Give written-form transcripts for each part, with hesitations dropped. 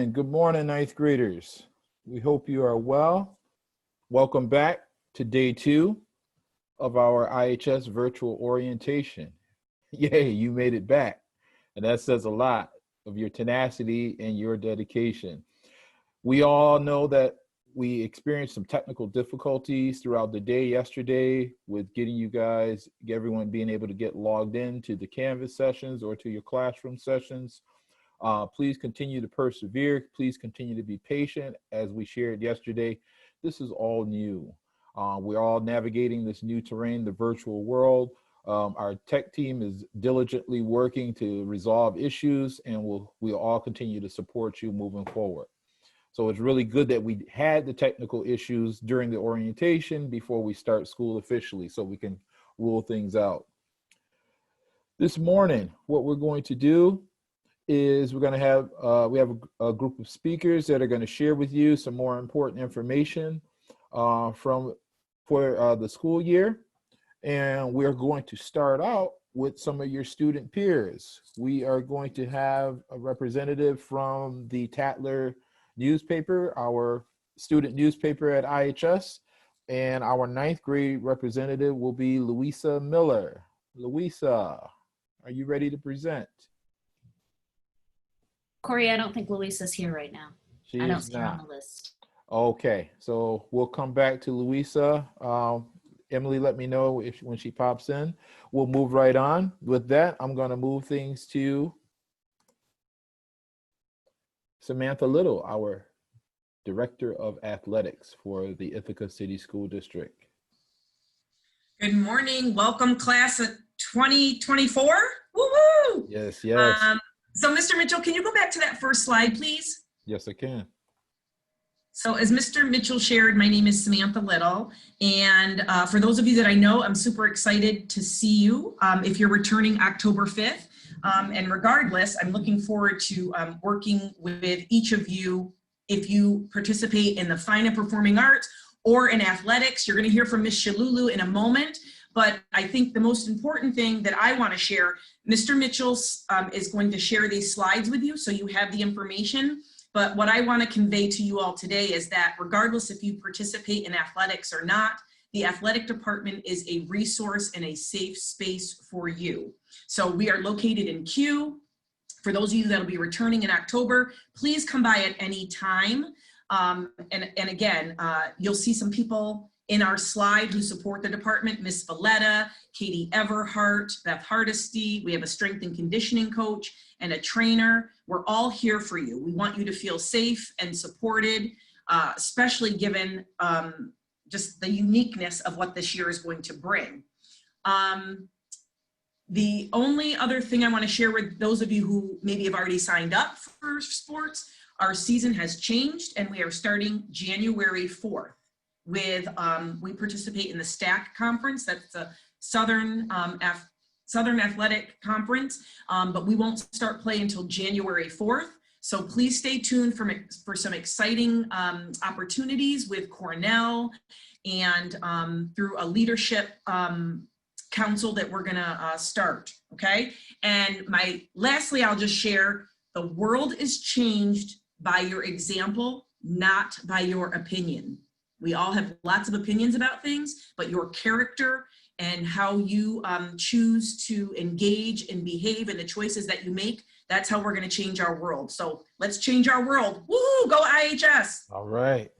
And good morning, ninth graders. We hope you are well. Welcome back to day 2 of our IHS virtual orientation. Yay, you made it back. And that says a lot of your tenacity and your dedication. We all know that we experienced some technical difficulties throughout the day yesterday with getting you guys, everyone being able to get logged in to the Canvas sessions or to your classroom sessions. Please continue to persevere. Please continue to be patient. As we shared yesterday, this is all new. We're all navigating this new terrain, the virtual world. Our tech team is diligently working to resolve issues, and we'll all continue to support you moving forward. So it's really good that we had the technical issues during the orientation before we start school officially, so we can rule things out. This morning, what we're going to do is we're going to have a group of speakers that are going to share with you some more important information for the school year. And we're going to start out with some of your student peers. We are going to have a representative from the Tatler newspaper, our student newspaper at IHS, and our 9th grade representative will be Louisa Miller. Louisa, are you ready to present? Corey, I don't think Louisa's here right now. I don't see her on the list. Okay, so we'll come back to Louisa. Emily, let me know when she pops in. We'll move right on. With that, I'm going to move things to Samantha Little, our Director of Athletics for the Ithaca City School District. Good morning. Welcome, class of 2024. Woo-hoo! Yes, yes. So, Mr. Mitchell, can you go back to that first slide, please? Yes, I can. So as Mr. Mitchell shared, my name is Samantha Little, and for those of you that I know, I'm super excited to see you if you're returning October 5th. And regardless, I'm looking forward to working with each of you if you participate in the fine and performing arts or in athletics. You're going to hear from Ms. Shalulu in a moment. But I think the most important thing that I want to share, Mr. Mitchell is going to share these slides with you so you have the information. But what I want to convey to you all today is that regardless if you participate in athletics or not, the athletic department is a resource and a safe space for you. So we are located in Q. For those of you that will be returning in October, please come by at any time. And again, you'll see some people in our slide who support the department: Miss Valletta, Katie Everhart, Beth Hardesty. We have a strength and conditioning coach and a trainer. We're all here for you. We want you to feel safe and supported, especially given just the uniqueness of what this year is going to bring. The only other thing I want to share with those of you who maybe have already signed up for sports, our season has changed and we are starting January 4th. With we participate in the STAC conference. That's the Southern Athletic Conference, but we won't start play until January 4th. So please stay tuned for some exciting opportunities with Cornell and through a leadership council that we're gonna start, okay? And lastly, I'll just share, the world is changed by your example, not by your opinion. We all have lots of opinions about things, but your character and how you choose to engage and behave and the choices that you make, that's how we're going to change our world. So let's change our world. Woo, go IHS. All right.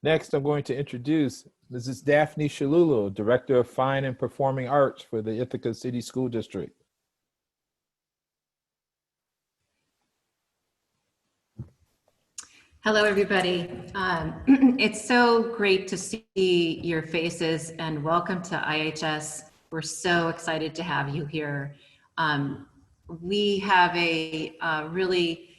Next, I'm going to introduce Mrs. Daphne Shalulu, Director of Fine and Performing Arts for the Ithaca City School District. Hello, everybody. It's so great to see your faces and welcome to IHS. We're so excited to have you here. We have a really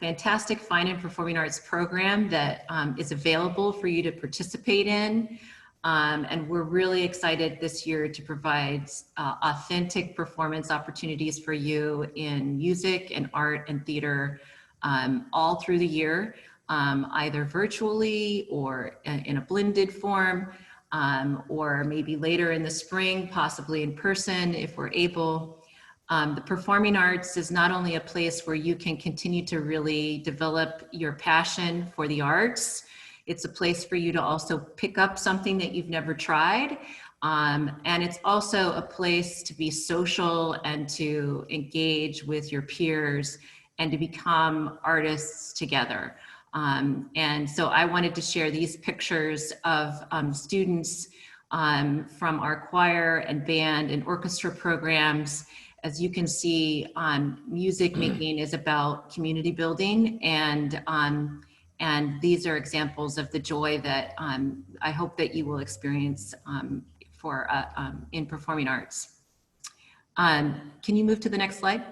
fantastic fine and performing arts program that is available for you to participate in. And we're really excited this year to provide authentic performance opportunities for you in music and art and theater all through the year. Either virtually or in a blended form. or maybe later in the spring, possibly in person if we're able. The performing arts is not only a place where you can continue to really develop your passion for the arts, it's a place for you to also pick up something that you've never tried. And it's also a place to be social and to engage with your peers and to become artists together. And so I wanted to share these pictures of students from our choir and band and orchestra programs. As you can see, music making is about community building, and these are examples of the joy that I hope that you will experience in performing arts. Can you move to the next slide?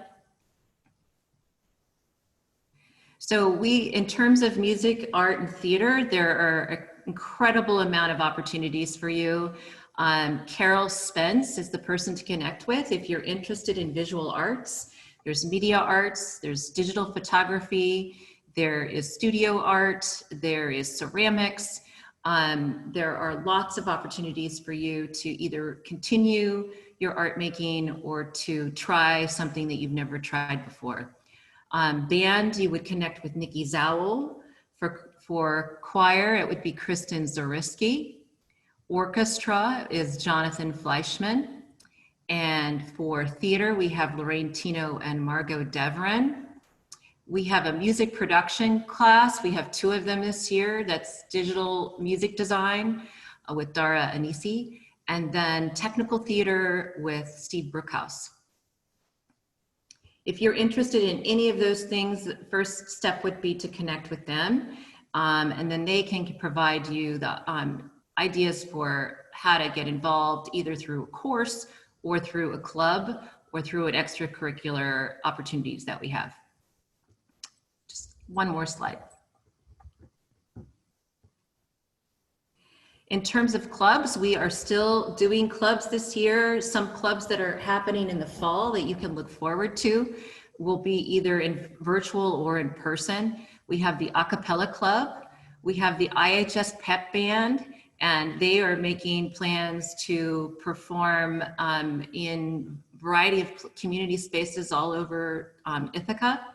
So in terms of music, art, and theater, there are an incredible amount of opportunities for you. Carol Spence is the person to connect with if you're interested in visual arts. There's media arts, there's digital photography, there is studio art, there is ceramics. There are lots of opportunities for you to either continue your art making or to try something that you've never tried before. Band, you would connect with Nikki Zowell. For choir, it would be Kristen Zariski. Orchestra is Jonathan Fleischman. And for theater, we have Lorraine Tino and Margot Devrin. We have a music production class. We have 2 of them this year. That's digital music design with Dara Anisi, and then technical theater with Steve Brookhouse. If you're interested in any of those things, the first step would be to connect with them, and then they can provide you the ideas for how to get involved, either through a course or through a club or through an extracurricular opportunities that we have. Just one more slide. In terms of clubs, we are still doing clubs this year. Some clubs that are happening in the fall that you can look forward to will be either in virtual or in person. We have the a cappella club. We have the IHS pep band, and they are making plans to perform in a variety of community spaces all over Ithaca.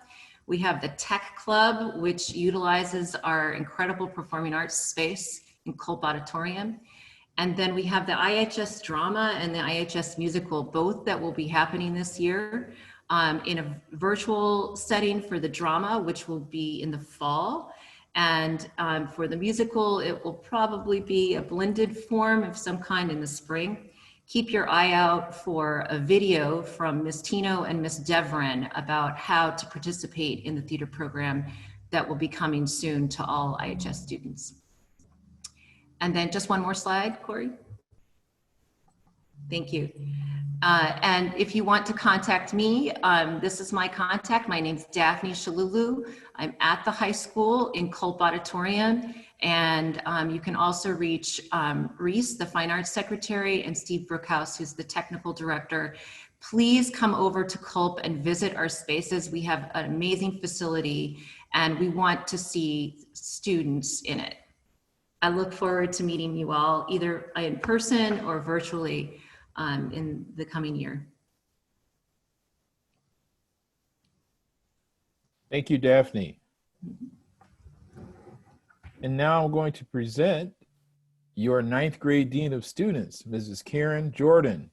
We have the Tech Club, which utilizes our incredible performing arts space in Culp Auditorium. And then we have the IHS Drama and the IHS Musical, both that will be happening this year in a virtual setting for the drama, which will be in the fall. And for the musical, it will probably be a blended form of some kind in the spring. Keep your eye out for a video from Ms. Tino and Ms. Devrin about how to participate in the theater program that will be coming soon to all IHS students. And then just one more slide, Corey. Thank you. And if you want to contact me, this is my contact. My name's Daphne Shalulu. I'm at the high school in Culp Auditorium. And you can also reach Reese, the Fine Arts Secretary, and Steve Brookhouse, who's the Technical Director. Please come over to Culp and visit our spaces. We have an amazing facility, and we want to see students in it. I look forward to meeting you all either in person or virtually in the coming year. Thank you, Daphne. And now I'm going to present your 9th grade Dean of Students, Mrs. Karen Jordan.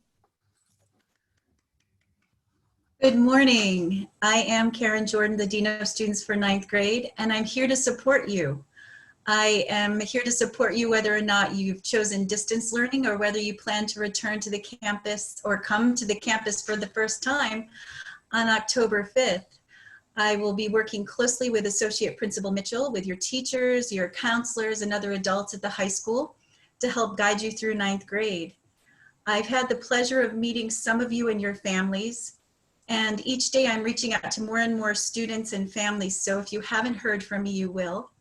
Good morning. I am Karen Jordan, the Dean of Students for 9th grade, and I'm here to support you. I am here to support you whether or not you've chosen distance learning or whether you plan to return to the campus or come to the campus for the first time on October 5th. I will be working closely with Associate Principal Mitchell, with your teachers, your counselors, and other adults at the high school to help guide you through 9th grade. I've had the pleasure of meeting some of you and your families, and each day I'm reaching out to more and more students and families, so if you haven't heard from me, you will.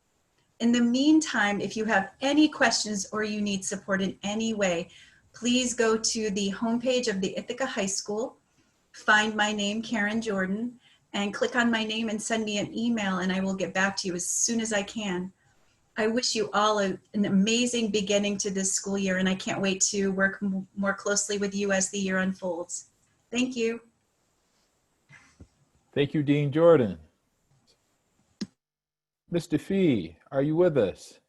In the meantime, if you have any questions or you need support in any way, please go to the homepage of the Ithaca High School, find my name, Karen Jordan, and click on my name and send me an email, and I will get back to you as soon as I can. I wish you all an amazing beginning to this school year, and I can't wait to work more closely with you as the year unfolds. Thank you. Thank you, Dean Jordan. Mr. Fee, are you with us?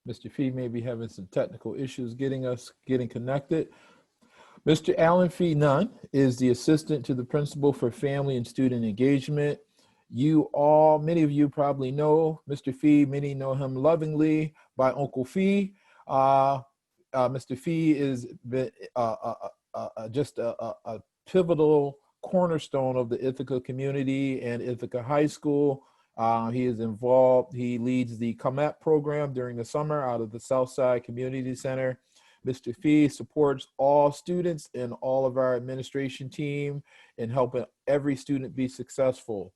Mr. Fee may be having some technical issues getting connected. Mr. Alan Fee Nunn is the assistant to the principal for family and student engagement. Many of you probably know Mr. Fee. Many know him lovingly by Uncle Fee. Mr. Fee is just a pivotal cornerstone of the Ithaca community and Ithaca High School. He is involved. He leads the COMET program during the summer out of the Southside Community Center. Mr. Fee supports all students and all of our administration team in helping every student be successful.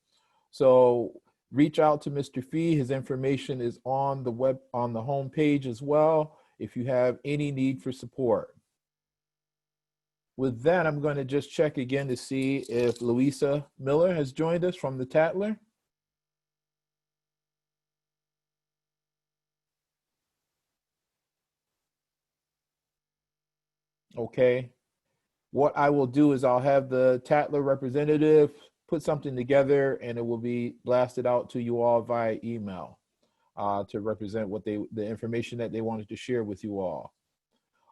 So reach out to Mr. Fee. His information is on the home page as well if you have any need for support. With that, I'm going to just check again to see if Louisa Miller has joined us from the Tatler. Okay. What I will do is I'll have the Tatler representative put something together and it will be blasted out to you all via email to represent the information that they wanted to share with you all.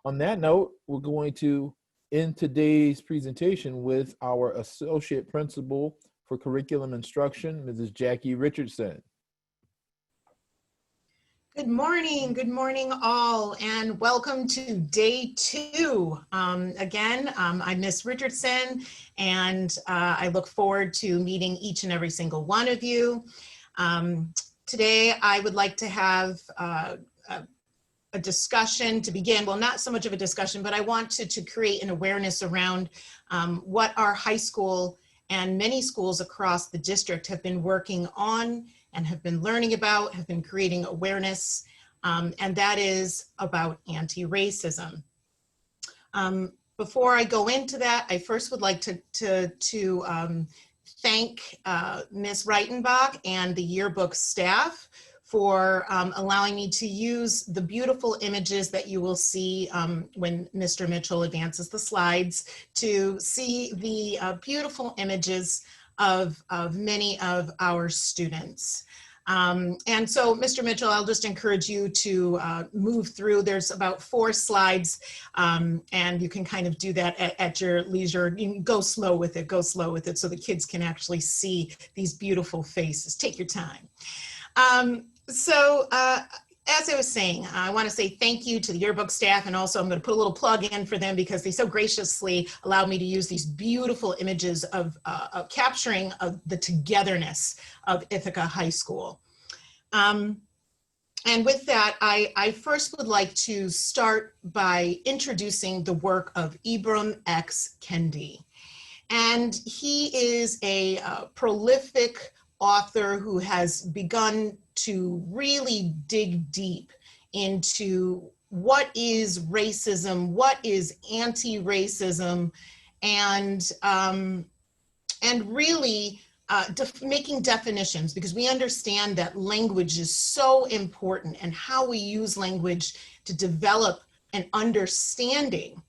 On that note, we're going to end today's presentation with our Associate Principal for Curriculum Instruction, Mrs. Jackie Richardson. Good morning all, and welcome to day 2. Again, I'm Miss Richardson, and I look forward to meeting each and every single one of you. Today, I would like to have a discussion to begin. Well, not so much of a discussion, but I want to create an awareness around what our high school and many schools across the district have been working on and have been learning about, have been creating awareness, and that is about anti-racism. Before I go into that, I first would like to thank Ms. Reitenbach and the yearbook staff for allowing me to use the beautiful images that you will see when Mr. Mitchell advances the slides, to see the beautiful images of many of our students. And so, Mr. Mitchell, I'll just encourage you to move through. There's about 4 slides, and you can kind of do that at your leisure. You can go slow with it, so the kids can actually see these beautiful faces. Take your time. As I was saying, I want to say thank you to the yearbook staff, and also I'm going to put a little plug in for them because they so graciously allowed me to use these beautiful images of capturing the togetherness of Ithaca High School. And with that, I first would like to start by introducing the work of Ibram X. Kendi. And he is a prolific author who has begun to really dig deep into what is racism, what is anti-racism, and really making definitions, because we understand that language is so important, and how we use language to develop an understanding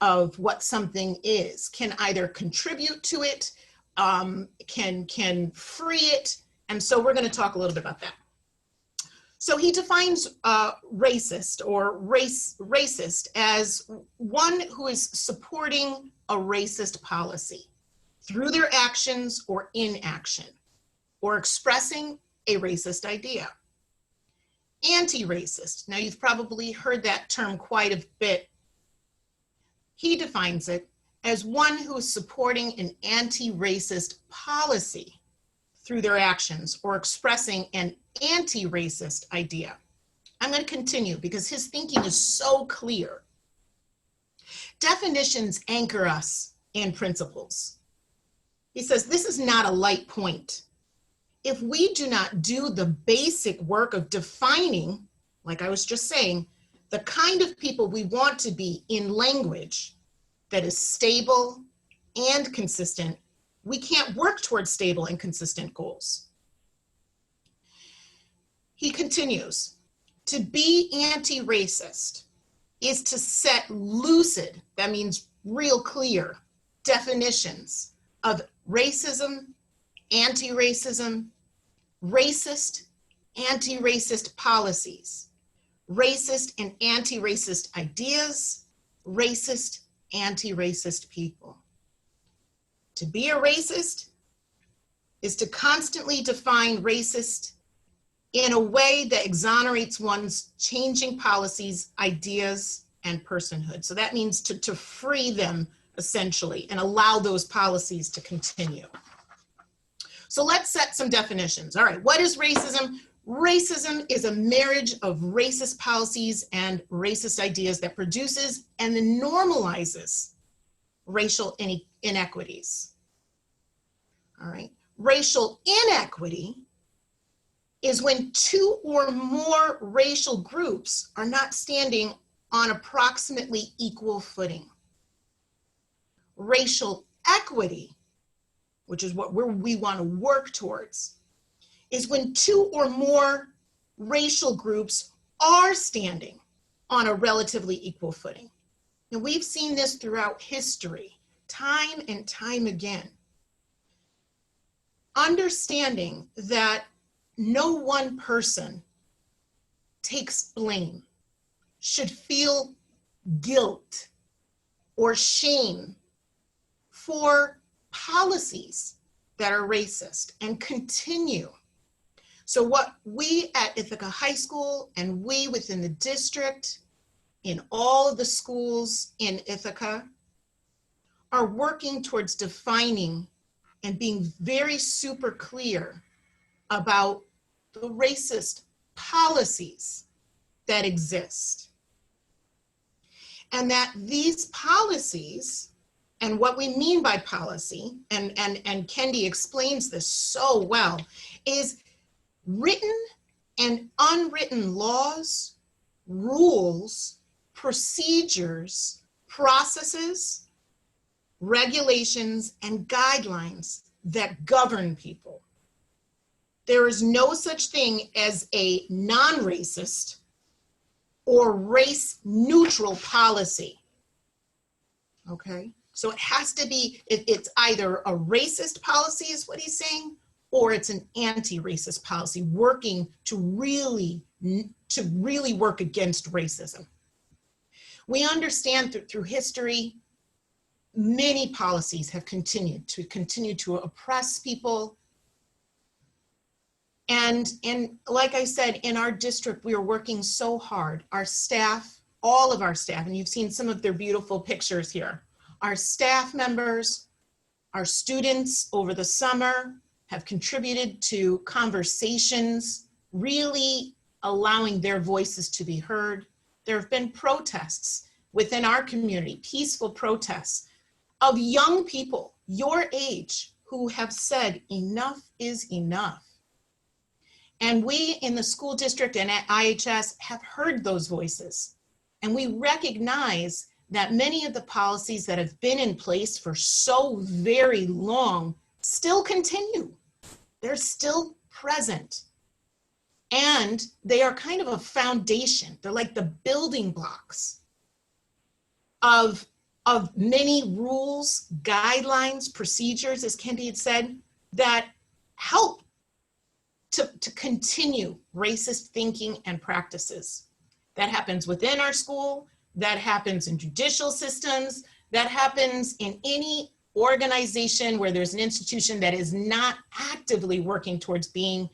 of what something is can either contribute to it, can free it. And so we're going to talk a little bit about that. So he defines racist or racist as one who is supporting a racist policy through their actions or inaction, or expressing a racist idea. Anti-racist, now you've probably heard that term quite a bit. He defines it as one who is supporting an anti-racist policy through their actions or expressing an anti-racist idea. I'm going to continue because his thinking is so clear. Definitions anchor us in principles. He says this is not a light point. If we do not do the basic work of defining, like I was just saying, the kind of people we want to be in language that is stable and consistent, we can't work towards stable and consistent goals. He continues, to be anti-racist is to set lucid, that means real clear, definitions of racism, anti-racism, racist, anti-racist policies, racist and anti-racist ideas, racist, anti-racist people. To be a racist is to constantly define racist in a way that exonerates one's changing policies, ideas, and personhood. So that means to free them, essentially, and allow those policies to continue. So let's set some definitions. All right, what is racism? Racism is a marriage of racist policies and racist ideas that produces and then normalizes racial inequities. All right, racial inequity is when two or more racial groups are not standing on approximately equal footing. Racial equity, which is where we want to work towards, is when two or more racial groups are standing on a relatively equal footing. And we've seen this throughout history, time and time again. Understanding that no one person takes blame, should feel guilt or shame for policies that are racist and continue. So what we at Ithaca High School and we within the district, in all of the schools in Ithaca, are working towards defining and being very super clear about the racist policies that exist. And that these policies, and what we mean by policy, and Kendi explains this so well, is written and unwritten laws, rules, procedures, processes, regulations, and guidelines that govern people. There is no such thing as a non-racist or race-neutral policy, okay? So it has to be, it's either a racist policy is what he's saying, or it's an anti-racist policy working to really work against racism. We understand through history, many policies have continued to oppress people. And like I said, in our district, we are working so hard. Our staff, all of our staff, and you've seen some of their beautiful pictures here. Our staff members, our students over the summer have contributed to conversations, really allowing their voices to be heard. There have been protests within our community, peaceful protests of young people your age who have said enough is enough. And we in the school district and at IHS have heard those voices. And we recognize that many of the policies that have been in place for so very long still continue. They're still present. And they are kind of a foundation. They're like the building blocks of many rules, guidelines, procedures, as Kendi had said, that help to continue racist thinking and practices. That happens within our school, that happens in judicial systems, that happens in any organization where there's an institution that is not actively working towards being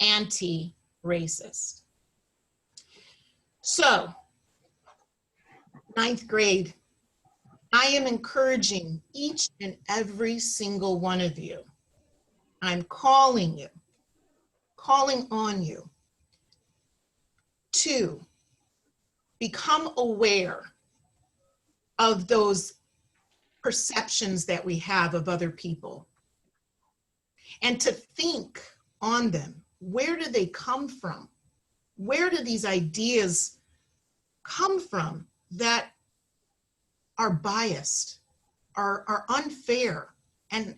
anti-racist. So, 9th grade, I am encouraging each and every single one of you. I'm calling you, calling on you to become aware of those perceptions that we have of other people and to think on them. Where do they come from? Where do these ideas come from that are biased, are unfair. And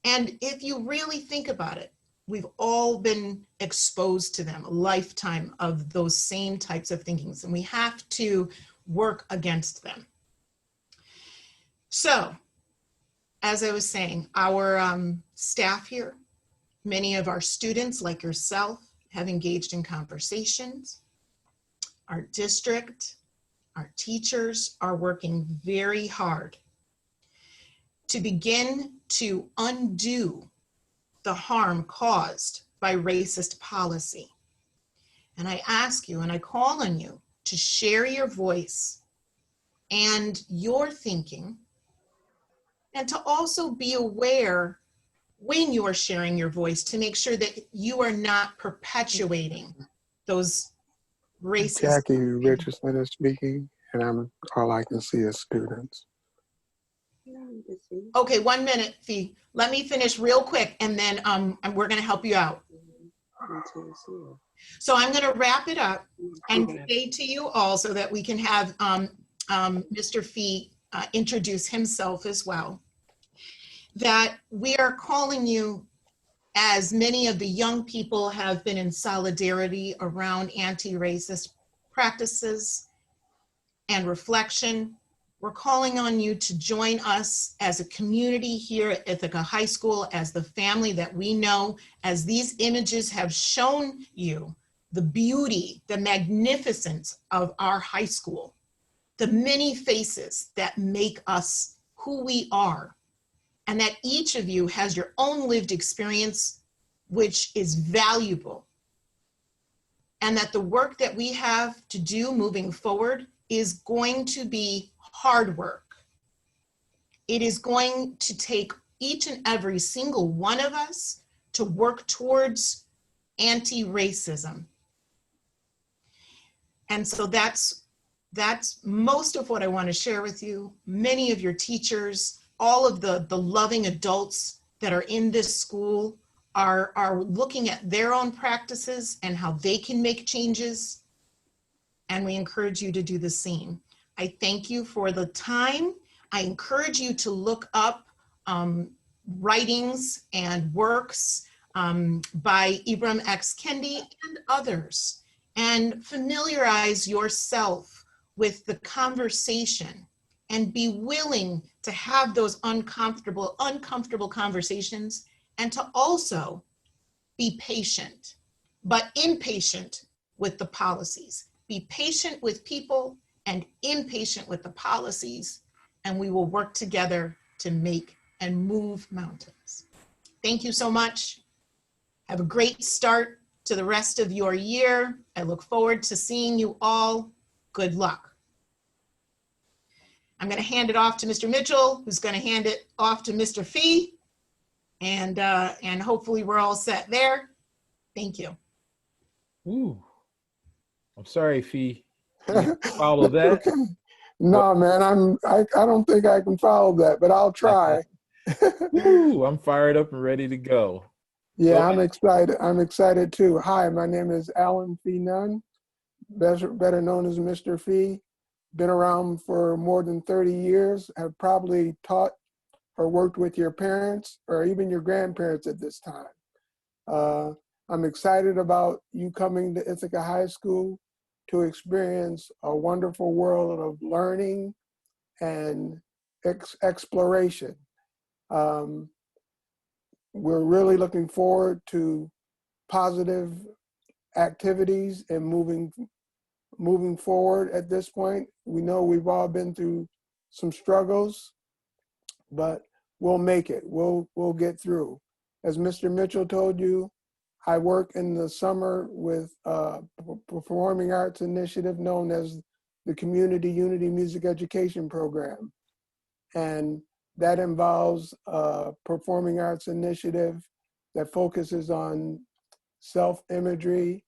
if you really think about it, we've all been exposed to them, a lifetime of those same types of thinkings, and we have to work against them. So, as I was saying, our staff here, many of our students like yourself have engaged in conversations. Our district, our teachers are working very hard to begin to undo the harm caused by racist policy. And I ask you and I call on you to share your voice and your thinking, and to also be aware when you are sharing your voice to make sure that you are not perpetuating those racist. Jackie Richardson is speaking, and all I can see is students. Okay, 1 minute, Fee. Let me finish real quick, and then we're going to help you out. So I'm going to wrap it up and say to you all so that we can have Mr. Fee introduce himself as well, that we are calling you, as many of the young people have been in solidarity around anti-racist practices and reflection. We're calling on you to join us as a community here at Ithaca High School, as the family that we know, as these images have shown you the beauty, the magnificence of our high school, the many faces that make us who we are, and that each of you has your own lived experience, which is valuable. And that the work that we have to do moving forward is going to be hard work. It is going to take each and every single one of us to work towards anti-racism. And so that's most of what I want to share with you. Many of your teachers, all of the loving adults that are in this school are looking at their own practices and how they can make changes. And we encourage you to do the same. I thank you for the time. I encourage you to look up writings and works by Ibram X. Kendi and others, and familiarize yourself with the conversation and be willing to have those uncomfortable conversations, and to also be patient, but impatient with the policies. Be patient with people and impatient with the policies, and we will work together to make and move mountains. Thank you so much. Have a great start to the rest of your year. I look forward to seeing you all. Good luck. I'm going to hand it off to Mr. Mitchell, who's going to hand it off to Mr. Fee, and hopefully we're all set there. Thank you. Ooh, I'm sorry, Fee. Follow that. Okay. No, man, I don't think I can follow that, but I'll try. Ooh, I'm fired up and ready to go. Yeah, I'm excited. I'm excited too. Hi, my name is Alan Fee Nunn, better known as Mr. Fee. Been around for more than 30 years. Have probably taught or worked with your parents or even your grandparents at this time. I'm excited about you coming to Ithaca High School to experience a wonderful world of learning and exploration. We're really looking forward to positive activities and moving forward at this point. We know we've all been through some struggles, but we'll make it. We'll get through. As Mr. Mitchell told you, I work in the summer with a performing arts initiative known as the Community Unity Music Education Program. And that involves a performing arts initiative that focuses on self-imagery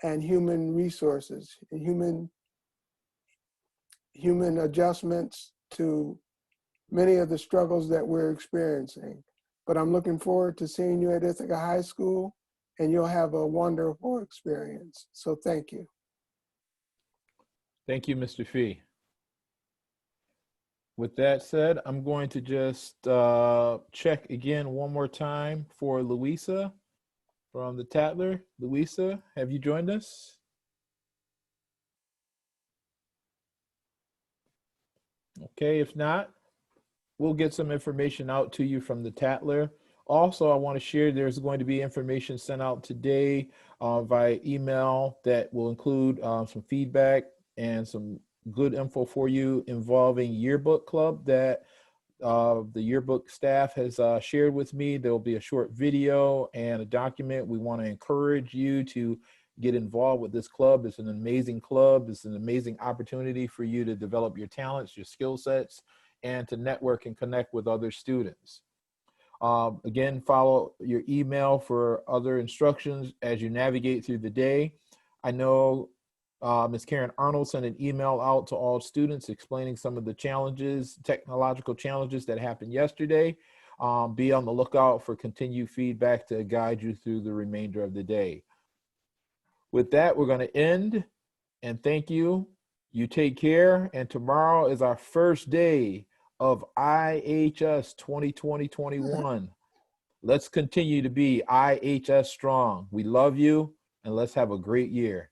and human resources, and human adjustments to many of the struggles that we're experiencing. But I'm looking forward to seeing you at Ithaca High School, and you'll have a wonderful experience. So thank you. Thank you, Mr. Fee. With that said, I'm going to just check again one more time for Louisa from the Tatler. Louisa, have you joined us? Okay, if not, we'll get some information out to you from the Tatler. Also, I want to share there's going to be information sent out today via email that will include some feedback and some good info for you involving Yearbook Club that the yearbook staff has shared with me. There will be a short video and a document. We want to encourage you to get involved with this club. It's an amazing club. It's an amazing opportunity for you to develop your talents, your skill sets, and to network and connect with other students. Again, follow your email for other instructions as you navigate through the day. I know Ms. Karen Arnold sent an email out to all students explaining some of the challenges, technological challenges that happened yesterday. Be on the lookout for continued feedback to guide you through the remainder of the day. With that, we're going to end and thank you. You take care. And tomorrow is our first day of IHS 2020-21. Let's continue to be IHS strong. We love you and let's have a great year.